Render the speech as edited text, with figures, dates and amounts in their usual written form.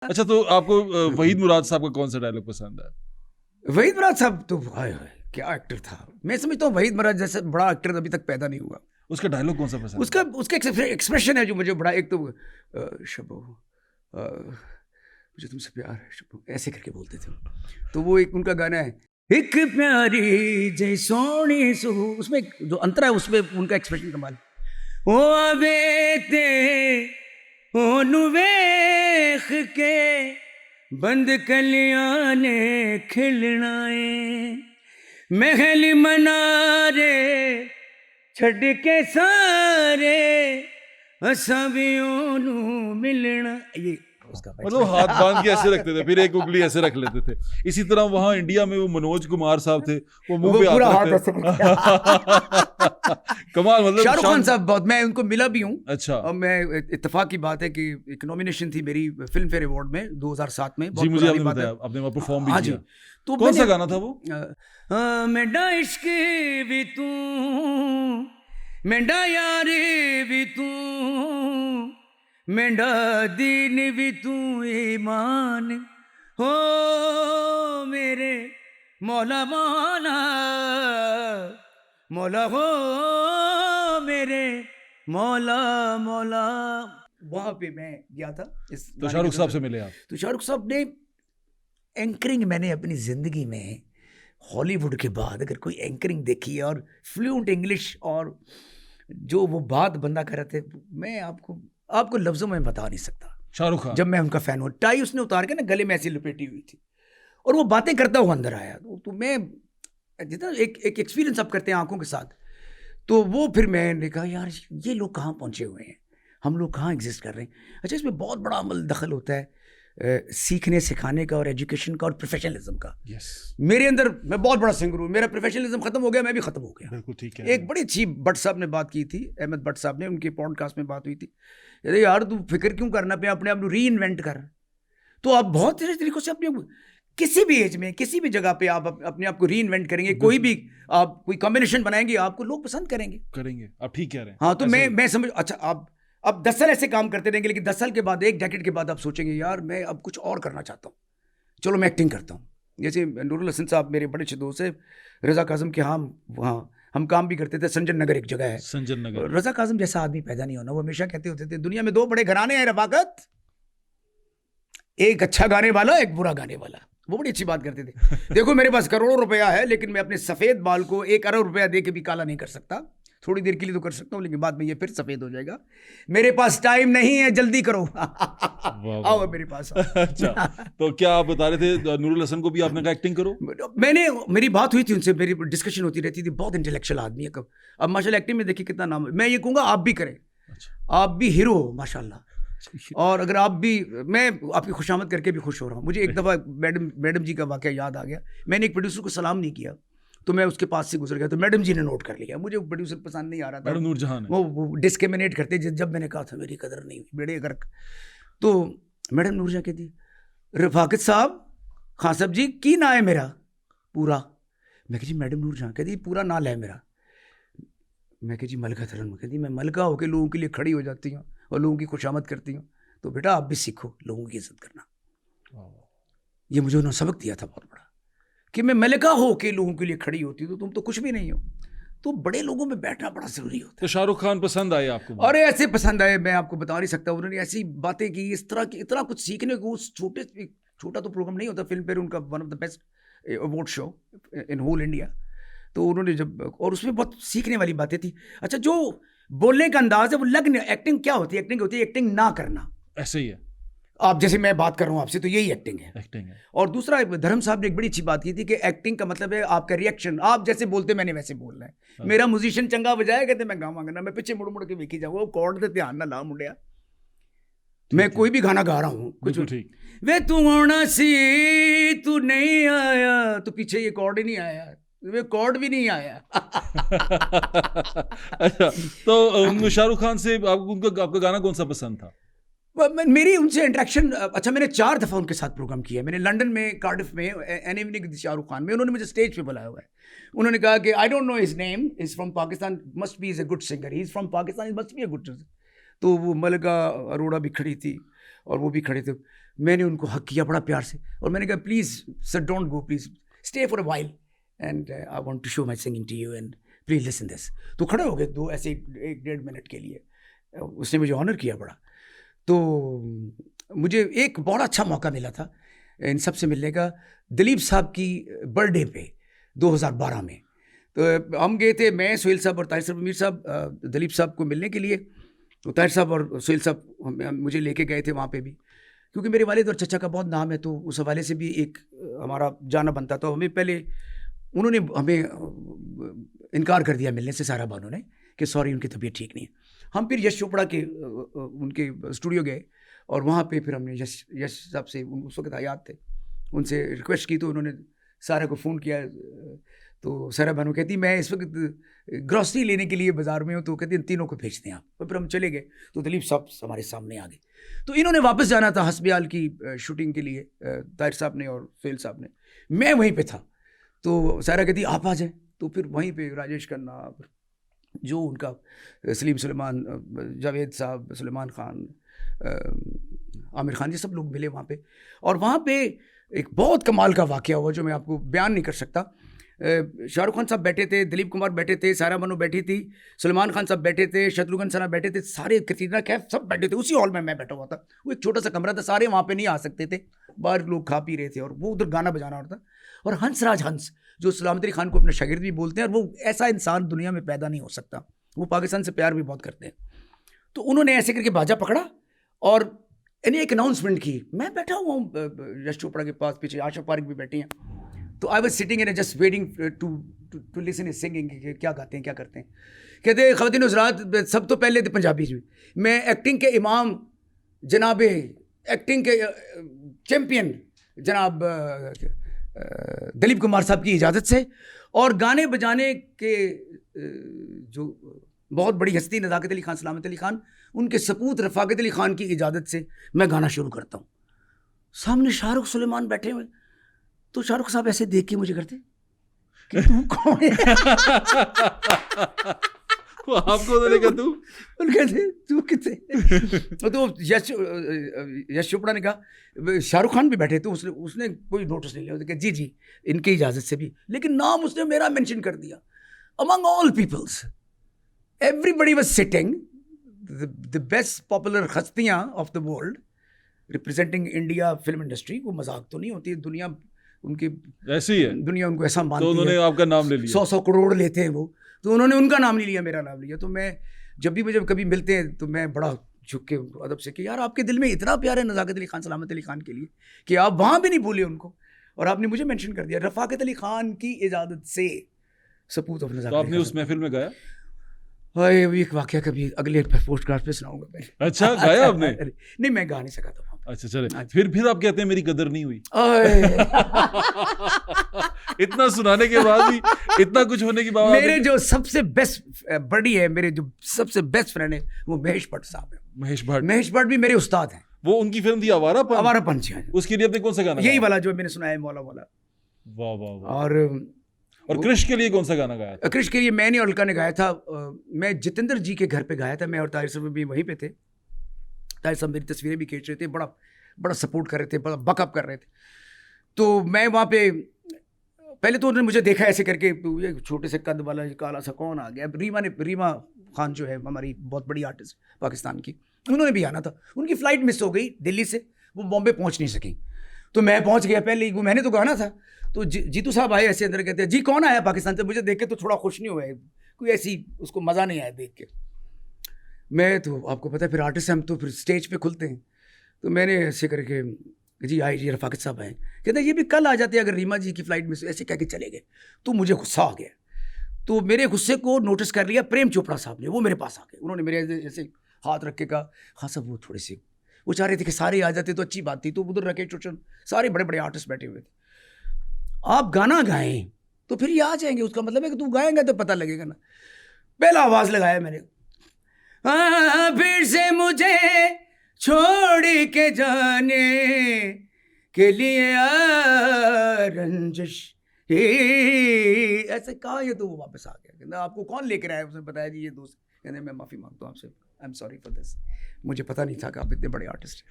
अच्छा, तो आपको वहीद मुराद साहब का कौन सा डायलॉग पसंद है? वहीद मुराद साहब तो हाय हाय क्या एक्टर था। मैं समझता हूँ वहीद मुराद जैसे बड़ा एक्टर अभी तक पैदा नहीं हुआ। उसका डायलॉग कौन सा पसंद उसका उसका एक्सप्रेशन है जो मुझे बड़ा, एक तो शबो मुझे तुमसे प्यार है शबो, ऐसे करके बोलते थे। तो वो एक उनका गाना है, एक प्यारी जय सोनी सो, उसमें जो अंतर है उसमें उनका एक्सप्रेशन कमाल। ओ आवे ते ओ नुवेख के बंद कलियां ने खिलना है, महल मनारे छड़ के सारे असां भी ओनू मिलना। ये उसका मतलब हाथ बांध के ऐसे रखते थे, फिर एक उंगली ऐसे रख लेते थे। इसी तरह वहां इंडिया में वो मनोज कुमार साहब थे, वो मुंह पे पूरा हाथ हाथ ऐसे रखते। कमाल, मतलब शाहरुख खान साहब बहुत, मैं उनको मिला भी हूँ। अच्छा। और मैं इत्तेफाक की बात है कि एक नॉमिनेशन थी मेरी फिल्म फेयर अवार्ड में 2007 में। जी, मुझे आपने बताया, आपने वहाँ परफॉर्म भी किया। तो कौन सा गाना था वो? मेरा इश्क भी तू, मेरा यार भी तू, मेरा दीन भी तू, ईमान हो मेरे मौला मौला, मौला हो मेरे मौला मौला। वहां पे मैं गया था इस तो शाहरुख साहब से मिले आप? तो शाहरुख साहब ने एंकरिंग, मैंने अपनी जिंदगी में हॉलीवुड के बाद अगर कोई एंकरिंग देखी है और फ्लुएंट इंग्लिश और जो वो बात बंदा कर रहे थे, मैं आपको लफ्जों में बता नहीं सकता। शाहरुख खान जब मैं उनका फैन हूँ, टाई उसने उतार के ना गले में ऐसी लपेटी हुई थी और वो बातें करता हुआ अंदर आया। तो मैं जितना एक एक्सपीरियंस आप करते हैं आंखों के साथ, तो वो फिर मैंने कहा यार ये लोग कहाँ पहुंचे हुए हैं, हम लोग कहाँ एग्जिस्ट कर रहे हैं। अच्छा, इसमें बहुत बड़ा अमल दखल होता है सीखने सिखाने का और एजुकेशन का और प्रोफेशनलिज्म का। मेरे अंदर, मैं बहुत बड़ा सिंगर हूँ, मेरा प्रोफेशनलिज्म खत्म हो गया, मैं भी खत्म हो गया। बिल्कुल ठीक है। एक बड़ी अच्छी भट्ट साहब ने बात की थी, अहमद भट्ट साहब ने, उनके पॉडकास्ट में बात हुई थी, अरे यार तू फिक्र क्यों करना पे, अपने आप को री इन्वेंट कर। तो आप बहुत सारे तरीकों से अपने किसी भी एज में किसी भी जगह पे आप अपने आप को री इन्वेंट करेंगे, कोई भी आप कोई कॉम्बिनेशन बनाएंगे, आपको लोग पसंद करेंगे। आप ठीक कह रहे हैं। हाँ, तो मैं समझ, अच्छा आप 10 साल ऐसे काम करते रहेंगे, लेकिन 10 साल के बाद, एक डेकेड के बाद आप सोचेंगे यार मैं अब कुछ और करना चाहता हूँ, चलो मैं एक्टिंग करता हूँ। जैसे नूरुल हसन साहब मेरे बड़े अच्छे दोस्त है, रज़ा काज़म के, वहाँ हम काम भी करते थे, संजन नगर एक जगह है, संजन नगर। रज़ा काज़म जैसा आदमी पैदा नहीं होना। वो हमेशा कहते होते थे दुनिया में 2 बड़े घराने हैं रफाकत, एक अच्छा गाने वाला, एक बुरा गाने वाला। वो बड़ी अच्छी बात करते थे। देखो मेरे पास करोड़ों रुपया है, लेकिन मैं अपने सफेद बाल को 1 अरब रुपया दे के भी काला नहीं कर सकता। थोड़ी देर के लिए तो कर सकता हूँ, लेकिन बाद में ये फिर सफेद हो जाएगा। मेरे पास टाइम नहीं है, जल्दी करो। आओ मेरे पास। अच्छा, तो क्या आप बता रहे थे नूरुल हसन को भी आपने कहा एक्टिंग करो? मेरी बात हुई थी उनसे, मेरी डिस्कशन होती रहती थी। बहुत इंटेलेक्चुअल आदमी है। अब माशाल्लाह एक्टिंग में देखिए कितना नाम है। मैं ये कहूँगा आप भी करें। आप भी हीरो हो माशाल्लाह। और अगर आप भी, मैं आपकी खुशामद करके भी खुश हो रहा हूँ। मुझे एक दफ़ा मैडम जी का वाक़या याद आ गया। मैंने एक प्रोड्यूसर को सलाम नहीं किया, तो मैं उसके पास से गुजर गया, तो मैडम जी ने नोट कर लिया। मुझे प्रोड्यूसर पसंद नहीं आ रहा था, मैडम नूरजहां, वो डिस्क्रिमिनेट करते। जब मैंने कहा था मेरी कदर नहीं हुई बेड़े गर्क, तो मैडम नूरजहां कहती, रफाकत साहब, खान साहब जी की ना है मेरा पूरा। मैं कह जी मैडम नूरजहां। कहती पूरा नाल है मेरा। मैं कह जी मलका थरन। कहती मैं मलका होकर लोगों के लिए खड़ी हो जाती हूँ और लोगों की खुशामद करती हूँ। तो बेटा आप भी सीखो लोगों की इज्जत करना। ये मुझे उन्होंने सबक दिया था बहुत बड़ा, कि मैं मलका हो के लोगों के लिए खड़ी होती हूँ, तो तुम तो कुछ भी नहीं हो। तो बड़े लोगों में बैठना बड़ा जरूरी होता है। तो शाहरुख खान पसंद आए आपको? अरे ऐसे पसंद आए, मैं आपको बता नहीं सकता। उन्होंने ऐसी बातें की, इस तरह की, इतना कुछ सीखने को। उस छोटा तो प्रोग्राम नहीं होता फिल्म फेयर, उनका one of the best award show in whole India. तो उन्होंने जब, और उसमें बहुत सीखने वाली बातें थी। अच्छा, जो बोलने का अंदाज है वो लगने, एक्टिंग क्या होती है? एक्टिंग होती है एक्टिंग ना करना। ऐसे ही है। आप जैसे मैं बात कर रहा हूँ आपसे, तो यही एक्टिंग है। और दूसरा, धर्म साहब ने एक बड़ी अच्छी बात की थी कि एक्टिंग का मतलब है आपका रिएक्शन। आप जैसे बोलते मैंने वैसे बोलना है। मेरा म्यूजिशियन चंगा बजाया, कहते मैं गावांगा ना, मैं पीछे मुड़ मुड़ के वेखी जाऊँ, वो कॉर्ड से ध्यान ना ला मुंडिया। मैं कोई भी गाना गा रहा हूँ, कुछ ठीक, वे तू आना सी तू नहीं आया, तो पीछे ये कॉर्ड ही नहीं आया, वे कॉर्ड भी नहीं आया। अच्छा, तो शाहरुख खान से आपका गाना कौन सा पसंद था? मेरी उनसे इंटरेक्शन, अच्छा मैंने 4 दफ़ा उनके साथ प्रोग्राम किया। मैंने लंदन में, कार्डिफ में, an evening with Shahrukh Khan में, उन्होंने मुझे स्टेज पे बुलाया हुआ है। उन्होंने कहा कि I don't know his name, is from Pakistan, must be is a good singer, he is from Pakistan, he must be a good singer. तो वो मलका अरोड़ा भी खड़ी थी और वो भी खड़े थे। मैंने उनको हक किया बड़ा प्यार से, और मैंने कहा please sir don't go, please stay for a while and I want to show my singing to you and please listen this. तो खड़े हो गए दो ऐसे 1-1.5 मिनट के लिए, उसने मुझे ऑनर किया बड़ा। तो मुझे एक बड़ा अच्छा मौका मिला था इन सब से मिलने का, दिलीप साहब की बर्थडे पे 2012 में। तो हम गए थे, मैं, सोहेल साहब और ताहिर मीर साहब, दिलीप साहब को मिलने के लिए। तो ताहिर साहब और सोहेल साहब मुझे लेके गए थे वहाँ पे भी, क्योंकि मेरे वालिद और चचा का बहुत नाम है, तो उस हवाले से भी एक हमारा जाना बनता। तो हमें पहले उन्होंने हमें इनकार कर दिया मिलने से, सारा बानो ने, कि सॉरी उनकी तबीयत ठीक नहीं है। हम फिर यश चोपड़ा के उनके स्टूडियो गए, और वहाँ पे फिर हमने यश साहब से, उस वक्त हयात थे, उनसे रिक्वेस्ट की। तो उन्होंने सारा को फ़ोन किया। तो सारा बहनों कहती मैं इस वक्त ग्रॉसरी लेने के लिए बाज़ार में हूँ, तो कहती इन तीनों को भेजते हैं आप। और फिर हम चले गए, तो दिलीप साहब हमारे सामने आ गए। तो इन्होंने वापस जाना था हस्बियाल की शूटिंग के लिए, ताहिर साहब ने और सोहेल साहब ने, मैं वहीं पे था। तो सारा कहती आप आ जाए। तो फिर वहीं पे राजेश खन्ना, जो उनका सलीम सुलेमान, जावेद साहब, सुलेमान खान, आमिर खान, ये सब लोग मिले वहाँ पे। और वहाँ पे एक बहुत कमाल का वाक़या हुआ जो मैं आपको बयान नहीं कर सकता। शाहरुख खान साहब बैठे थे, दिलीप कुमार बैठे थे, सारा बानो बैठी थी, सलमान खान साहब बैठे थे, शत्रुघ्न सिन्हा बैठे थे, सारे कतरीना कैफ सब बैठे थे। उसी हॉल में मैं बैठा हुआ था। वो एक छोटा सा कमरा था, सारे वहाँ पे नहीं आ सकते थे, बाहर लोग खा पी रहे थे, और वो उधर गाना बजाना होता था। और हंसराज हंस, जो सलामत अली खान को अपने शागिर्द भी बोलते हैं, और वो ऐसा इंसान दुनिया में पैदा नहीं हो सकता, वो पाकिस्तान से प्यार भी बहुत करते हैं। तो उन्होंने ऐसे करके बाजा पकड़ा और इन्हें एक अनाउंसमेंट की। मैं बैठा हुआ हूँ यश चोपड़ा के पास, पीछे आशा पारिक भी बैठी हैं। तो I was sitting and just waiting to listen is singing, क्या गाते हैं क्या करते हैं। कहते ख़वातीन हज़रात, सब तो पहले तो पंजाबी में, मैं एक्टिंग के इमाम जनाब, एक्टिंग के चैम्पियन जनाब दिलीप कुमार साहब की इजाज़त से, और गाने बजाने के जो बहुत बड़ी हस्ती नज़ाकत अली खान, सलामत अली खान, उनके सपूत रफ़ाकत अली खान की इजाज़त से मैं गाना शुरू करता हूँ। सामने शाहरुख सुलेमान बैठे हुए। तो शाहरुख साहब ऐसे देख के मुझे करते कि तू कौन है? वो आपको तो नहीं, तू कहते तू कितने? तो यश चोपड़ा ने कहा, शाहरुख खान भी बैठे, तो उसने कोई नोटिस नहीं लिया, उसने कहा जी जी इनकी इजाज़त से भी, लेकिन नाम उसने मेरा मेंशन कर दिया। Among all peoples, everybody was sitting, the best popular हस्तियाँ of the world representing India film industry. वो मजाक तो नहीं होती, दुनिया उनकी ऐसी है, दुनिया उनको ऐसा मानती है। तो उन्होंने आपका नाम ले लिया। 100 करोड़ लेते हैं वो, तो उन्होंने उनका नाम नहीं लिया, मेरा नाम लिया। तो मैं जब भी मुझे कभी मिलते हैं तो मैं बड़ा झुक के उनको अदब से कि यार आपके दिल में इतना प्यार है नज़ाकत अली खान, सलामत अली खान के लिए, कि आप वहाँ भी नहीं भूले उनको, और आपने मुझे मेंशन कर दिया रफ़ाकत अली खान की इजाज़त से, सपूत ऑफ नज़ाकत। तो आपने उस महफिल में गाया? अरे वो एक वाक़या कभी अगले पोस्ट कार्ड पे सुनाऊंगा मैं। अच्छा, गाया आपने? नहीं, मैं गा नहीं सका था। अच्छा चले, फिर आप कहते हैं मेरी कदर नहीं हुई। इतना सुनाने के बाद भी, इतना कुछ होने के बाद, मेरे जो सबसे बेस्ट बड़ी है, मेरे जो सबसे बेस्ट फ्रेंड है, वो महेश भट्ट साहब है। महेश भट्ट भी मेरे उस्ताद हैं। वो उनकी फिल्म थी आवारापन, उसके लिए आपने कौन सा गाना? यही वाला जो मैंने सुनाया है, मौला मौला। वाह वाह वाह। और कृष के लिए कौन सा गाना गाया था? कृष के लिए मैंने और अलका ने गाया था। मैं जितेंद्र जी के घर पे गाया था, मैं और ताहिर साहब भी वहीं पे थे। ताहिर साहब मेरी तस्वीरें भी खींच रहे थे, बड़ा सपोर्ट कर रहे थे, बड़ा बकअप कर रहे थे। तो मैं वहाँ पे, पहले तो उन्होंने मुझे देखा ऐसे करके, ये छोटे से कद वाला काला सा कौन आ गया। रीमा खान जो है हमारी बहुत बड़ी आर्टिस्ट पाकिस्तान की, उन्होंने भी आना था। उनकी फ़्लाइट मिस हो गई दिल्ली से, वो बॉम्बे पहुँच नहीं सकी। तो मैं पहुँच गया पहले ही, मैंने तो गाना था। तो जीतू साहब आए ऐसे अंदर, कहते हैं जी कौन आया पाकिस्तान से। मुझे देख के तो थोड़ा खुश नहीं हुआ है, कोई ऐसी उसको मज़ा नहीं आया देख के। मैं तो आपको पता है फिर आर्टिस्ट हम तो फिर स्टेज पे खुलते हैं। तो मैंने ऐसे करके जी आए जी रफ़ाकत साहब आए, कहते ये भी कल आ जाते अगर रीमा जी की फ़्लाइट में, ऐसे कह के चले गए। तो मुझे गुस्सा आ गया। तो मेरे गुस्से को नोटिस कर लिया प्रेम चोपड़ा साहब ने, वो मेरे पास आ गए। उन्होंने मेरे ऐसे हाथ रख के कहा हाँ साहब, वो थोड़े से वो चाह रहे थे कि सारे आ जाते तो अच्छी बात थी। तो उधर राकेश रोशन, सारे बड़े बड़े आर्टिस्ट बैठे हुए थे। आप गाना गाएं तो फिर ये आ जाएंगे, उसका मतलब है कि तू गाएंगा तो पता लगेगा ना। पहला आवाज़ लगाया मैंने, फिर से मुझे छोड़ के जाने के लिए रंजिश, ऐसे कहा। ये तो वो वापस आ गया, कहना आपको कौन लेकर आया? उसने बताया जी ये दोस्त। कहने मैं माफ़ी मांगता हूँ आपसे, I am sorry for this, मुझे पता नहीं था कि आप इतने बड़े आर्टिस्ट हैं।